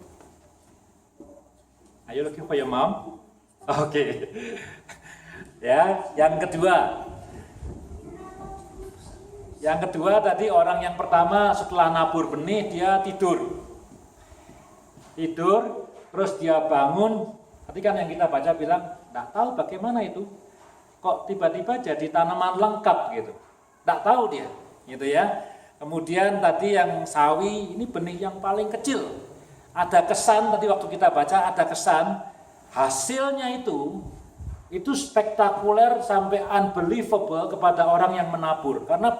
[SPEAKER 1] are you looking for your mom? Oke. Ya, yang kedua tadi orang yang pertama setelah nabur benih dia tidur, terus dia bangun. Tadi kan yang kita baca bilang, nggak tahu bagaimana itu, kok tiba-tiba jadi tanaman lengkap gitu, nggak tahu dia, gitu ya. Kemudian tadi yang sawi, ini benih yang paling kecil. Ada kesan tadi waktu kita baca, ada kesan hasilnya itu itu spektakuler sampai unbelievable kepada orang yang menabur. Karena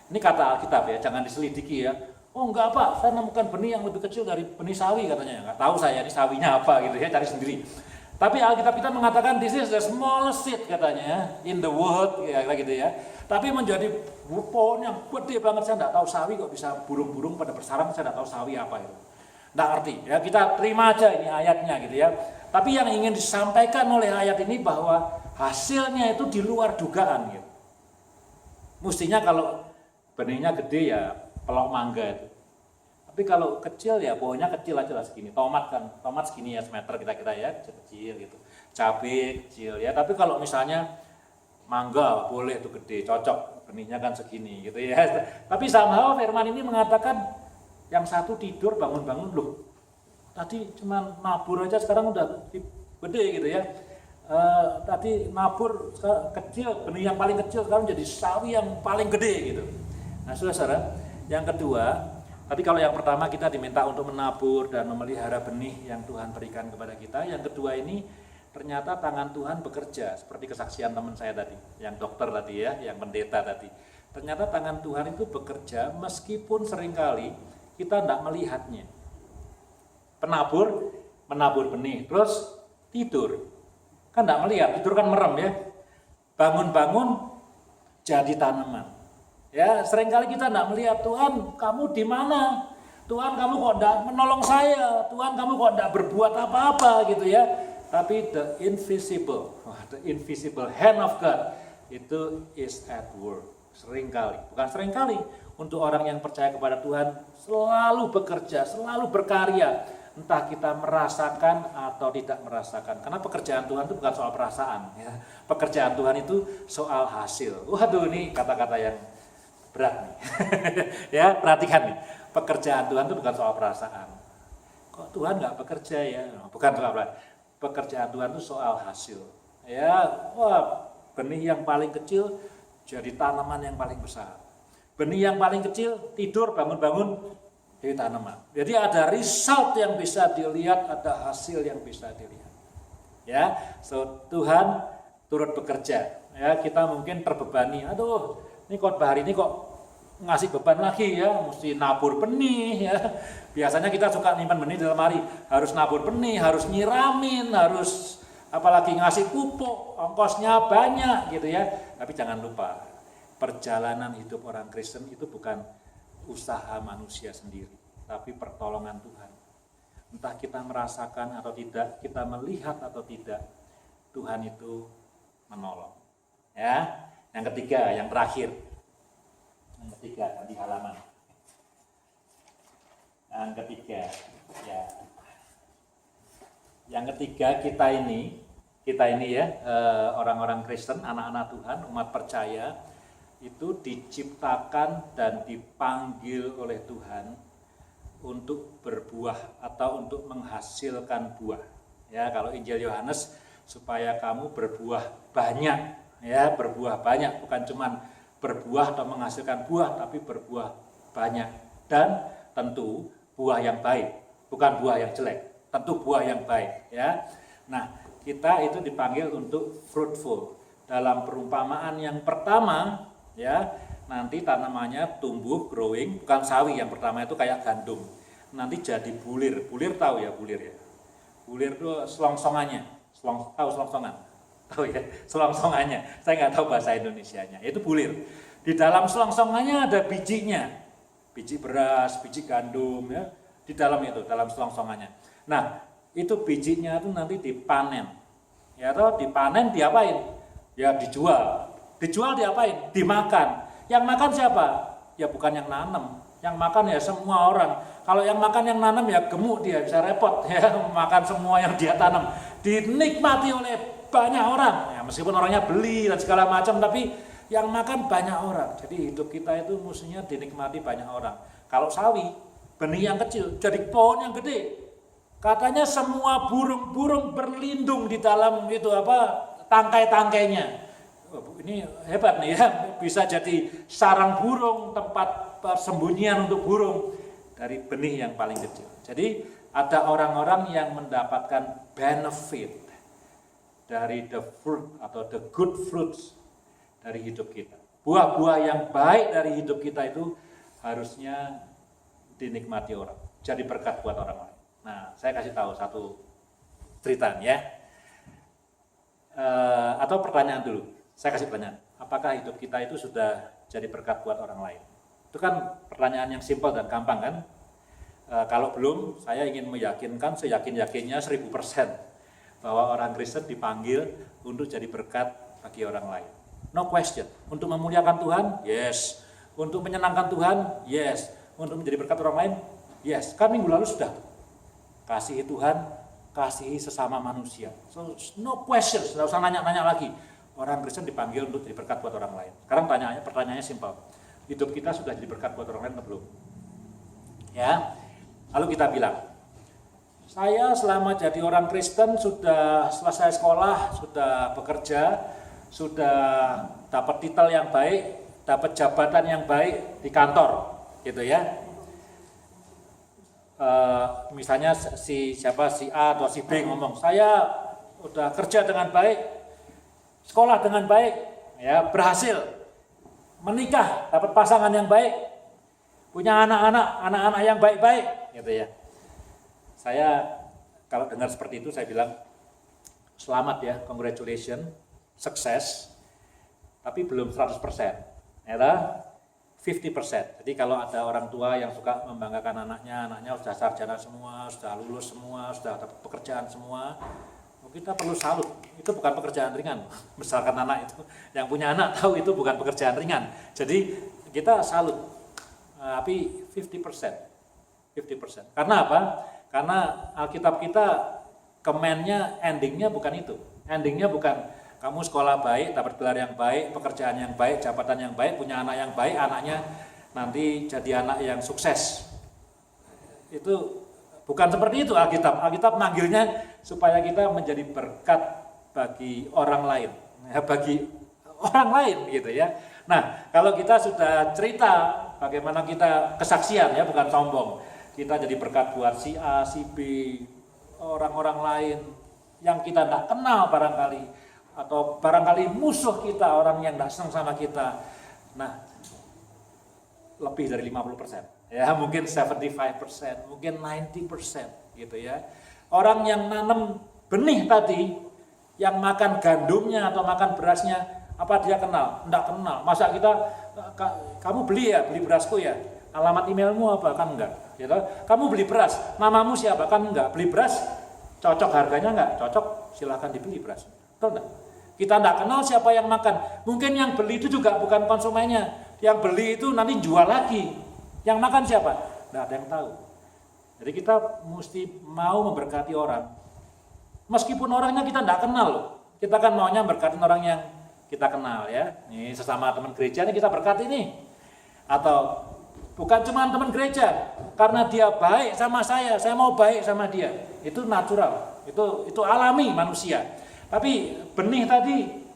[SPEAKER 1] ini kata Alkitab ya, jangan diselidiki ya. Oh enggak Pak, saya menemukan benih yang lebih kecil dari benih sawi katanya. Enggak tahu saya ini sawinya apa gitu ya, cari sendiri. Tapi Alkitab kita mengatakan this is the smallest seed katanya in the world ya gitu ya. Tapi menjadi pohon yang gede banget, saya enggak tahu sawi kok bisa burung-burung pada bersarang, saya enggak tahu sawi apa itu. Enggak ngerti ya, kita terima aja ini ayatnya gitu ya. Tapi yang ingin disampaikan oleh ayat ini bahwa hasilnya itu di luar dugaan gitu. Mestinya kalau benihnya gede ya pelok mangga itu. Tapi kalau kecil ya pohonnya kecil aja lah segini. Tomat kan, tomat segini ya semeter kita ya, kecil gitu. Cabai kecil ya. Tapi kalau misalnya mangga boleh tuh gede, cocok. Benihnya kan segini gitu ya. Tapi somehow firman ini mengatakan yang satu tidur bangun-bangun loh. Tadi cuma nabur aja sekarang udah gede gitu ya. Tadi nabur kecil, benih yang paling kecil sekarang jadi sawi yang paling gede gitu. Nah saudara, yang kedua, tadi kalau yang pertama kita diminta untuk menabur dan memelihara benih yang Tuhan berikan kepada kita. Yang kedua ini ternyata tangan Tuhan bekerja, seperti kesaksian teman saya tadi, yang dokter tadi ya, yang pendeta tadi. Ternyata tangan Tuhan itu bekerja meskipun seringkali kita tidak melihatnya. Penabur, menabur benih, terus tidur. Kan tidak melihat, tidur kan merem ya. Bangun-bangun jadi tanaman. Ya, seringkali kita tidak melihat, Tuhan, kamu di mana? Tuhan, kamu kok tidak menolong saya? Tuhan, kamu kok tidak berbuat apa-apa gitu ya? Tapi the invisible hand of God itu is at work. Seringkali, bukan seringkali, untuk orang yang percaya kepada Tuhan selalu bekerja, selalu berkarya. Entah kita merasakan atau tidak merasakan. Karena pekerjaan Tuhan itu bukan soal perasaan. Ya. Pekerjaan Tuhan itu soal hasil. Waduh, ini kata-kata yang berat nih. Ya, perhatikan nih. Pekerjaan Tuhan itu bukan soal perasaan. Kok Tuhan nggak bekerja ya? Bukan soal perasaan. Pekerjaan Tuhan itu soal hasil. Ya, wah, benih yang paling kecil jadi tanaman yang paling besar. Benih yang paling kecil tidur bangun-bangun jadi tanaman. Jadi ada result yang bisa dilihat, ada hasil yang bisa dilihat. Ya, so Tuhan turut bekerja. Ya, kita mungkin terbebani. Aduh, ini khotbah hari ini kok ngasih beban lagi ya, mesti nabur benih ya. Biasanya kita suka nyimpan benih dalam hari, harus nabur benih, harus nyiramin, harus apalagi ngasih pupuk, ongkosnya banyak gitu ya. Tapi jangan lupa, perjalanan hidup orang Kristen itu bukan usaha manusia sendiri, tapi pertolongan Tuhan. Entah kita merasakan atau tidak, kita melihat atau tidak, Tuhan itu menolong. Ya, yang ketiga, yang terakhir. Yang ketiga di halaman. Yang ketiga, ya. Yang ketiga kita ini ya, orang-orang Kristen, anak-anak Tuhan, umat percaya, itu diciptakan dan dipanggil oleh Tuhan untuk berbuah atau untuk menghasilkan buah. Ya, kalau Injil Yohanes supaya kamu berbuah banyak, ya, berbuah banyak, bukan cuman berbuah atau menghasilkan buah, tapi berbuah banyak dan tentu buah yang baik, bukan buah yang jelek, tentu buah yang baik, ya. Nah, kita itu dipanggil untuk fruitful. Dalam perumpamaan yang pertama, ya, nanti tanamannya tumbuh, growing, bukan sawi yang pertama itu kayak gandum. Nanti jadi bulir. Bulir tahu ya, bulir ya. Bulir itu selongsongannya. Tahu selongsongan? Tahu ya, selongsongannya. Saya nggak tahu bahasa Indonesianya. Itu bulir. Di dalam selongsongannya ada bijinya. Biji beras, biji gandum ya. Di dalam itu, dalam selongsongannya. Nah, itu bijinya itu nanti dipanen. Ya toh, dipanen diapain? Ya dijual. Dijual diapain? Dimakan. Yang makan siapa? Ya bukan yang nanam. Yang makan ya semua orang. Kalau yang makan yang nanam ya gemuk dia, bisa repot ya, makan semua yang dia tanam. Dinikmati oleh banyak orang. Ya meskipun orangnya beli dan segala macam, tapi yang makan banyak orang. Jadi hidup kita itu mestinya dinikmati banyak orang. Kalau sawi, benih yang kecil jadi pohon yang gede. Katanya semua burung-burung berlindung di dalam itu tangkai-tangkainya. Oh, ini hebat nih ya, bisa jadi sarang burung, tempat persembunyian untuk burung dari benih yang paling kecil. Jadi ada orang-orang yang mendapatkan benefit dari the fruit atau the good fruits dari hidup kita. Buah-buah yang baik dari hidup kita itu harusnya dinikmati orang, jadi berkat buat orang lain. Nah, saya kasih tahu satu cerita ya. Atau pertanyaan dulu. Saya kasih pertanyaan. Apakah hidup kita itu sudah jadi berkat buat orang lain? Itu kan pertanyaan yang simpel dan gampang kan? Kalau belum, saya ingin meyakinkan seyakin-yakinnya 1000% bahwa orang Kristen dipanggil untuk jadi berkat bagi orang lain. No question. Untuk memuliakan Tuhan, yes. Untuk menyenangkan Tuhan, yes. Untuk menjadi berkat orang lain, yes. Kan minggu lalu sudah. Kasihi Tuhan, kasihi sesama manusia. So, no question, tidak usah nanya-nanya lagi. Orang Kristen dipanggil untuk jadi berkat buat orang lain. Sekarang pertanyaannya simpel. Hidup kita sudah jadi berkat buat orang lain atau belum? Ya. Lalu kita bilang, saya selama jadi orang Kristen sudah selesai sekolah, sudah bekerja, sudah dapat titel yang baik, dapat jabatan yang baik di kantor, gitu ya. Misalnya si A atau si B ngomong, saya udah kerja dengan baik, sekolah dengan baik, ya berhasil, menikah, dapat pasangan yang baik, punya anak-anak yang baik-baik, gitu ya. Saya kalau dengar seperti itu saya bilang, selamat ya, congratulations, sukses, tapi belum 100%, ya 50%. Jadi kalau ada orang tua yang suka membanggakan anaknya sudah sarjana semua, sudah lulus semua, sudah dapat pekerjaan semua, kita perlu salut. Itu bukan pekerjaan ringan. Misalkan anak itu, yang punya anak tahu itu bukan pekerjaan ringan. Jadi kita salut. Tapi 50%. Karena apa? Karena Alkitab kita command-nya, ending-nya bukan itu. Ending-nya bukan kamu sekolah baik, dapat gelar yang baik, pekerjaan yang baik, jabatan yang baik, punya anak yang baik, anaknya nanti jadi anak yang sukses. Itu bukan seperti itu Alkitab. Alkitab manggilnya supaya kita menjadi berkat bagi orang lain, ya, bagi orang lain gitu ya. Nah, kalau kita sudah cerita bagaimana kita kesaksian ya, bukan sombong. Kita jadi berkat buat si A, si B, orang-orang lain yang kita tidak kenal barangkali. Atau barangkali musuh kita, orang yang tidak senang sama kita. Nah, lebih dari 50%. Ya, mungkin 75%, mungkin 90% gitu ya. Orang yang nanam benih tadi, yang makan gandumnya atau makan berasnya, apa dia kenal? Tidak kenal. Masa kita, kamu beli berasku ya? Alamat emailmu apa? Kan enggak. Gitu. Kamu beli beras, namamu siapa? Kan enggak. Beli beras, cocok harganya enggak? Cocok, silakan dibeli beras. Betul enggak? Kita tidak kenal siapa yang makan. Mungkin yang beli itu juga bukan konsumennya. Yang beli itu nanti jual lagi. Yang makan siapa? Tidak ada yang tahu. Jadi kita mesti mau memberkati orang. Meskipun orangnya kita tidak kenal. Kita kan maunya berkatin orang yang kita kenal ya. Ini sesama teman gereja ini kita berkati ini. Atau bukan cuma teman gereja. Karena dia baik sama saya mau baik sama dia. Itu natural. Itu alami manusia. Tapi benih tadi,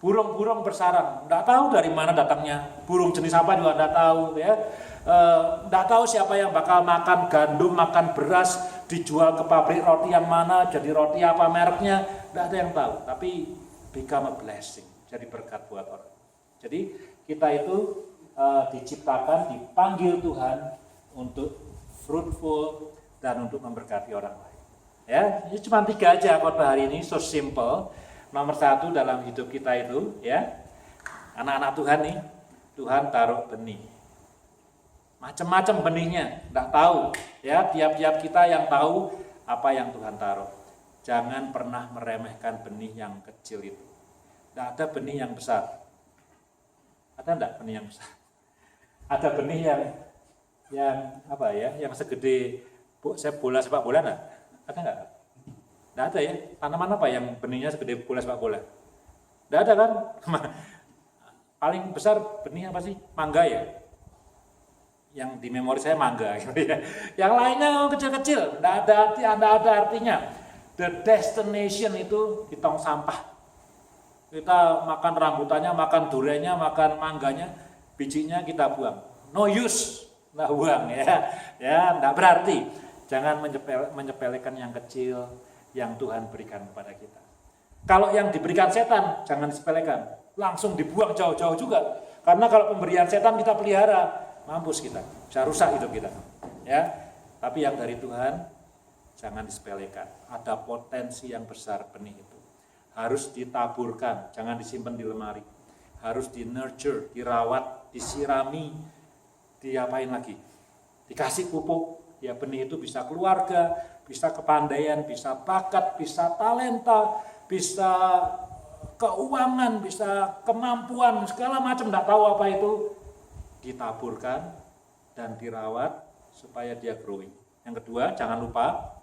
[SPEAKER 1] burung-burung bersarang, tidak tahu dari mana datangnya, burung jenis apa juga tidak tahu ya, tidak tahu siapa yang bakal makan gandum, makan beras, dijual ke pabrik roti yang mana, jadi roti apa mereknya, tidak ada yang tahu, tapi become a blessing, jadi berkat buat orang. Jadi kita itu diciptakan, dipanggil Tuhan untuk fruitful dan untuk memberkati orang lain. Ya, ini cuma 3 aja khotbah hari ini, so simple. Nomor 1 dalam hidup kita itu, ya, anak-anak Tuhan nih, Tuhan taruh benih. Macam-macam benihnya, tidak tahu. Ya, tiap-tiap kita yang tahu apa yang Tuhan taruh. Jangan pernah meremehkan benih yang kecil itu. Tidak ada benih yang besar. Ada enggak benih yang besar? Ada benih yang apa ya? Yang segede bola sepak bola enggak? Ada nggak? Nggak ada ya. Tanaman apa yang benihnya segede bola sepak bola? Nggak ada kan? Paling besar benih apa sih? Mangga ya. Yang di memori saya mangga. Gitu ya. Yang lainnya kecil-kecil. Nggak ada artinya. The destination itu di tong sampah. Kita makan rambutannya, makan duriannya, makan mangganya, bijinya kita buang. No use, nggak buang ya. Ya, nggak berarti. Jangan menyepelekan yang kecil yang Tuhan berikan kepada kita. Kalau yang diberikan setan, jangan disepelekan. Langsung dibuang jauh-jauh juga. Karena kalau pemberian setan kita pelihara, mampus kita. Bisa rusak hidup kita. Ya, tapi yang dari Tuhan, jangan disepelekan. Ada potensi yang besar benih itu. Harus ditaburkan, jangan disimpan di lemari. Harus di-nurture, dirawat, disirami, diapain lagi? Dikasih pupuk. Ya, benih itu bisa keluarga, bisa kepandaian, bisa bakat, bisa talenta, bisa keuangan, bisa kemampuan, segala macam, tidak tahu apa itu, ditaburkan dan dirawat supaya dia growing. Yang kedua, jangan lupa,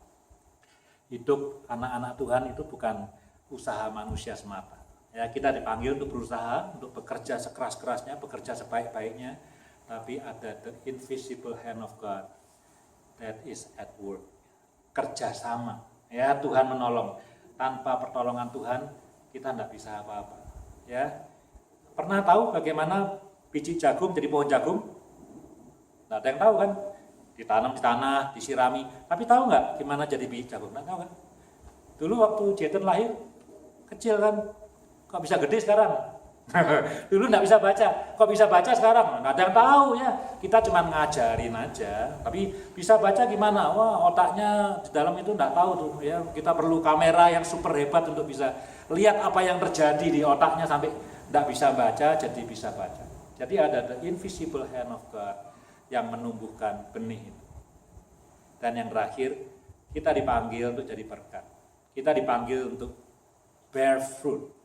[SPEAKER 1] hidup anak-anak Tuhan itu bukan usaha manusia semata. Ya, kita dipanggil untuk berusaha, untuk bekerja sekeras-kerasnya, bekerja sebaik-baiknya, tapi ada the invisible hand of God that is at work. Kerjasama, ya, Tuhan menolong. Tanpa pertolongan Tuhan, kita tidak bisa apa-apa. Ya, pernah tahu bagaimana biji jagung jadi pohon jagung? Tidak ada yang tahu kan? Ditanam di tanah, disirami. Tapi tahu nggak gimana jadi biji jagung? Nggak tahu kan? Dulu waktu Jaden lahir, kecil kan? Kok bisa gede sekarang? Dulu nggak bisa baca, kok bisa baca sekarang? Nggak ada yang tahu ya. Kita cuma ngajarin aja. Tapi bisa baca gimana? Wah, otaknya di dalam itu nggak tahu tuh. Ya, kita perlu kamera yang super hebat untuk bisa lihat apa yang terjadi di otaknya sampai nggak bisa baca jadi bisa baca. Jadi ada the invisible hand of God yang menumbuhkan benih itu. Dan yang terakhir, kita dipanggil untuk jadi berkat. Kita dipanggil untuk bear fruit,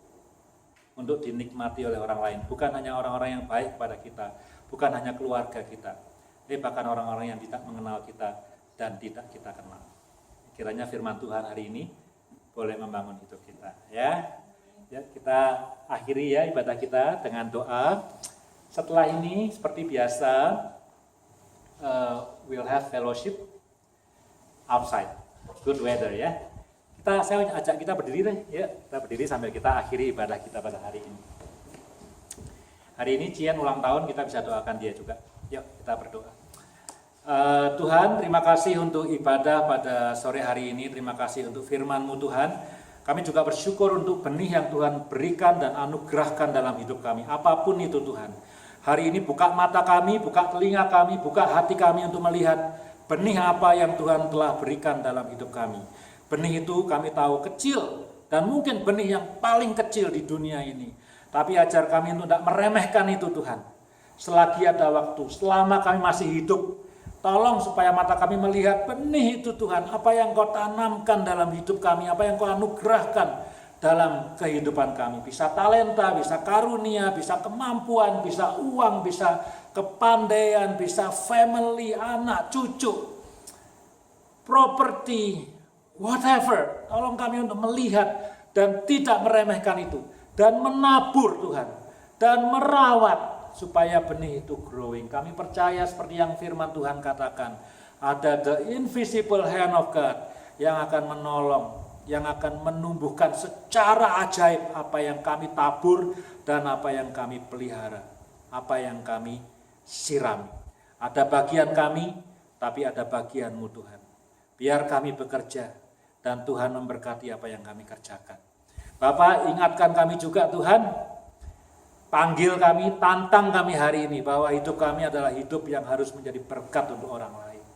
[SPEAKER 1] untuk dinikmati oleh orang lain. Bukan hanya orang-orang yang baik kepada kita, bukan hanya keluarga kita, tapi bahkan orang-orang yang tidak mengenal kita dan tidak kita kenal. Kiranya firman Tuhan hari ini boleh membangun hidup kita. Ya, kita akhiri ya ibadah kita dengan doa. Setelah ini seperti biasa, we'll have fellowship outside, good weather ya. Saya ajak kita berdiri deh, ya. Kita berdiri sambil kita akhiri ibadah kita pada hari ini. Hari ini Cian ulang tahun, kita bisa doakan dia juga. Yuk kita berdoa. Tuhan, terima kasih untuk ibadah pada sore hari ini. Terima kasih untuk firman-Mu Tuhan. Kami juga bersyukur untuk benih yang Tuhan berikan dan anugerahkan dalam hidup kami. Apapun itu Tuhan. Hari ini buka mata kami, buka telinga kami, buka hati kami untuk melihat benih apa yang Tuhan telah berikan dalam hidup kami. Benih itu kami tahu kecil dan mungkin benih yang paling kecil di dunia ini. Tapi ajar kami untuk tidak meremehkan itu Tuhan. Selagi ada waktu, selama kami masih hidup, tolong supaya mata kami melihat benih itu Tuhan. Apa yang Kau tanamkan dalam hidup kami, apa yang Kau anugerahkan dalam kehidupan kami. Bisa talenta, bisa karunia, bisa kemampuan, bisa uang, bisa kepandaian, bisa family, anak, cucu, properti, whatever, tolong kami untuk melihat dan tidak meremehkan itu. Dan menabur Tuhan. Dan merawat supaya benih itu growing. Kami percaya seperti yang firman Tuhan katakan. Ada the invisible hand of God yang akan menolong. Yang akan menumbuhkan secara ajaib apa yang kami tabur dan apa yang kami pelihara. Apa yang kami sirami. Ada bagian kami, tapi ada bagian-Mu Tuhan. Biar kami bekerja. Dan Tuhan memberkati apa yang kami kerjakan. Bapak, ingatkan kami juga Tuhan, panggil kami, tantang kami hari ini, bahwa hidup kami adalah hidup yang harus menjadi berkat untuk orang lain.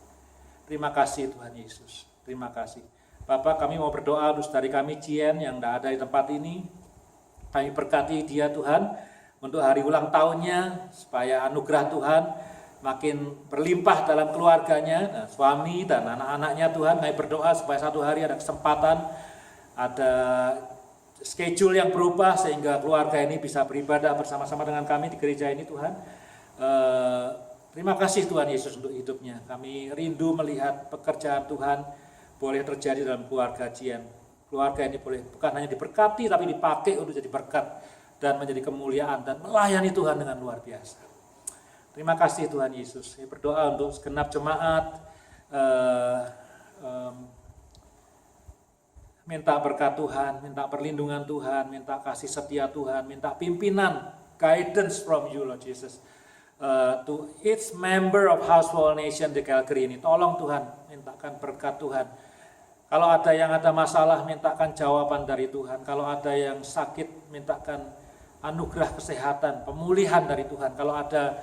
[SPEAKER 1] Terima kasih Tuhan Yesus, terima kasih. Bapak, kami mau berdoa untuk saudari kami Cien yang tidak ada di tempat ini. Kami berkati dia Tuhan, untuk hari ulang tahunnya, supaya anugerah Tuhan makin berlimpah dalam keluarganya, suami dan anak-anaknya Tuhan. Kami berdoa supaya satu hari ada kesempatan, ada schedule yang berubah sehingga keluarga ini bisa beribadah bersama-sama dengan kami di gereja ini Tuhan. Terima kasih Tuhan Yesus untuk hidupnya. Kami rindu melihat pekerjaan Tuhan boleh terjadi dalam keluarga Cian. Keluarga ini boleh bukan hanya diberkati tapi dipakai untuk jadi berkat dan menjadi kemuliaan dan melayani Tuhan dengan luar biasa. Terima kasih Tuhan Yesus. Saya berdoa untuk segenap jemaat, minta berkat Tuhan, minta perlindungan Tuhan, minta kasih setia Tuhan, minta pimpinan, guidance from you Lord Jesus. To each member of Household Nation di Calgary ini, tolong Tuhan, mintakan berkat Tuhan. Kalau ada yang ada masalah, mintakan jawaban dari Tuhan. Kalau ada yang sakit, mintakan anugerah kesehatan, pemulihan dari Tuhan. Kalau ada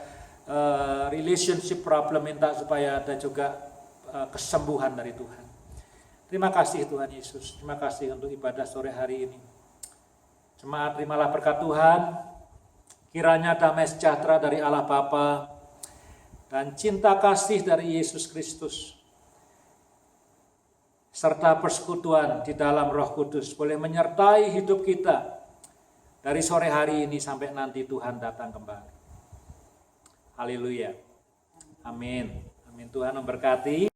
[SPEAKER 1] relationship problem, minta supaya ada juga kesembuhan dari Tuhan. Terima kasih Tuhan Yesus. Terima kasih untuk ibadah sore hari ini. Jemaat, terimalah berkat Tuhan. Kiranya damai sejahtera dari Allah Bapa dan cinta kasih dari Yesus Kristus serta persekutuan di dalam Roh Kudus boleh menyertai hidup kita dari sore hari ini sampai nanti Tuhan datang kembali. Haleluya. Amin. Amin. Tuhan memberkati.